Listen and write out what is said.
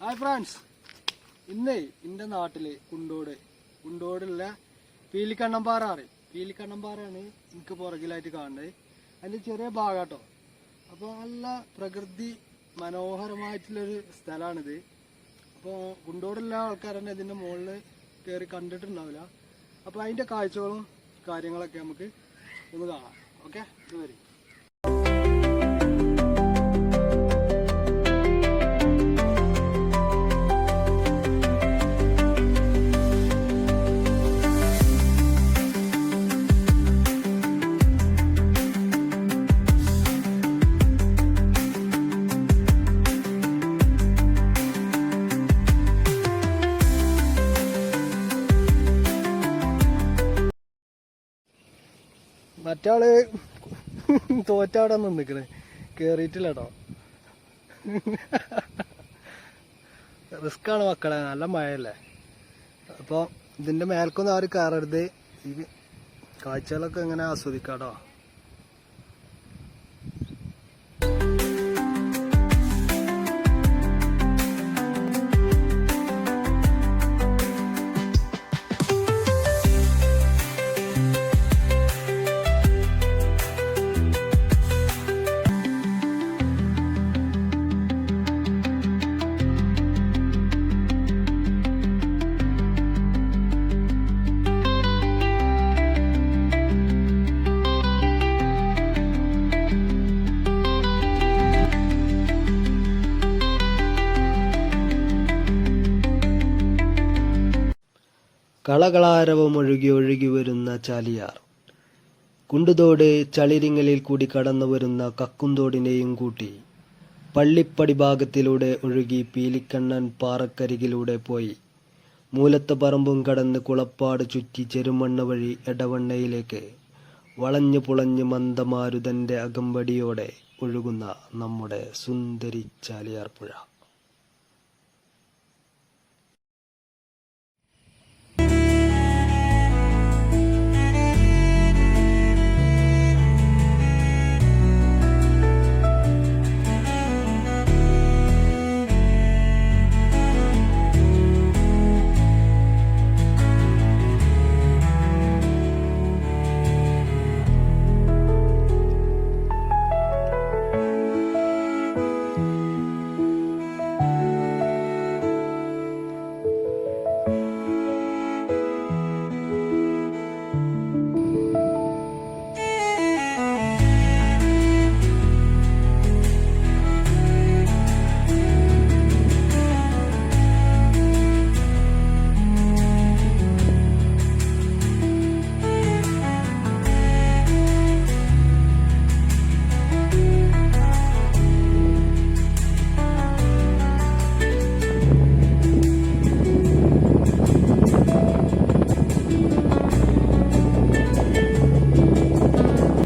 Hi friends, ഇന്നേ എൻ്റെ നാട്ടില് കുണ്ടോടുള്ള പീലിക്കണ്ണമ്പാറ അറിയും. പീലിക്കണ്ണമ്പാറയാണ് എനിക്ക് പുറകിലായിട്ട് കാണുന്നത്. അതിൻ്റെ ചെറിയ ഭാഗാട്ടോ. അപ്പോൾ നല്ല പ്രകൃതി മനോഹരമായിട്ടുള്ളൊരു സ്ഥലമാണിത്. അപ്പോൾ കുണ്ടോടുള്ള ആൾക്കാർ തന്നെ ഇതിൻ്റെ മുകളിൽ കയറി കണ്ടിട്ടുണ്ടാവില്ല. അപ്പോൾ അതിൻ്റെ കാഴ്ചകളും കാര്യങ്ങളൊക്കെ നമുക്ക് ഒന്ന് കാണാം. ഓക്കെ, ഇത് വരും. മറ്റാള് തോറ്റവിടെ നിന്നിക്കണ്, കേറിയിട്ടില്ല കേട്ടോ. റിസ്ക്കാണ് മക്കളെ, നല്ല മഴയല്ലേ. അപ്പോൾ ഇതിൻ്റെ മേൽക്കൊന്നും ആരും കയറരുത്. ഈ കാഴ്ചകളൊക്കെ ഇങ്ങനെ ആസ്വദിക്കാട്ടോ. കളകളാരവം ഒഴുകി ഒഴുകി വരുന്ന ചാലിയാർ, കുണ്ടുതോട് ചളിരിങ്ങലിൽ കൂടി കടന്നു വരുന്ന കക്കുംതോടിനെയും കൂട്ടി പള്ളിപ്പടി ഭാഗത്തിലൂടെ ഒഴുകി പീലിക്കണ്ണൻ പാറക്കരികിലൂടെ പോയി മൂലത്തെ പറമ്പും കടന്ന് കുളപ്പാട് ചുറ്റി ചെറുമണ്ണ് വഴി എടവണ്ണയിലേക്ക് വളഞ്ഞു പുളഞ്ഞ് മന്ദമാരുതന്റെ അകമ്പടിയോടെ ഒഴുകുന്ന നമ്മുടെ സുന്ദരി ചാലിയാർ പുഴ.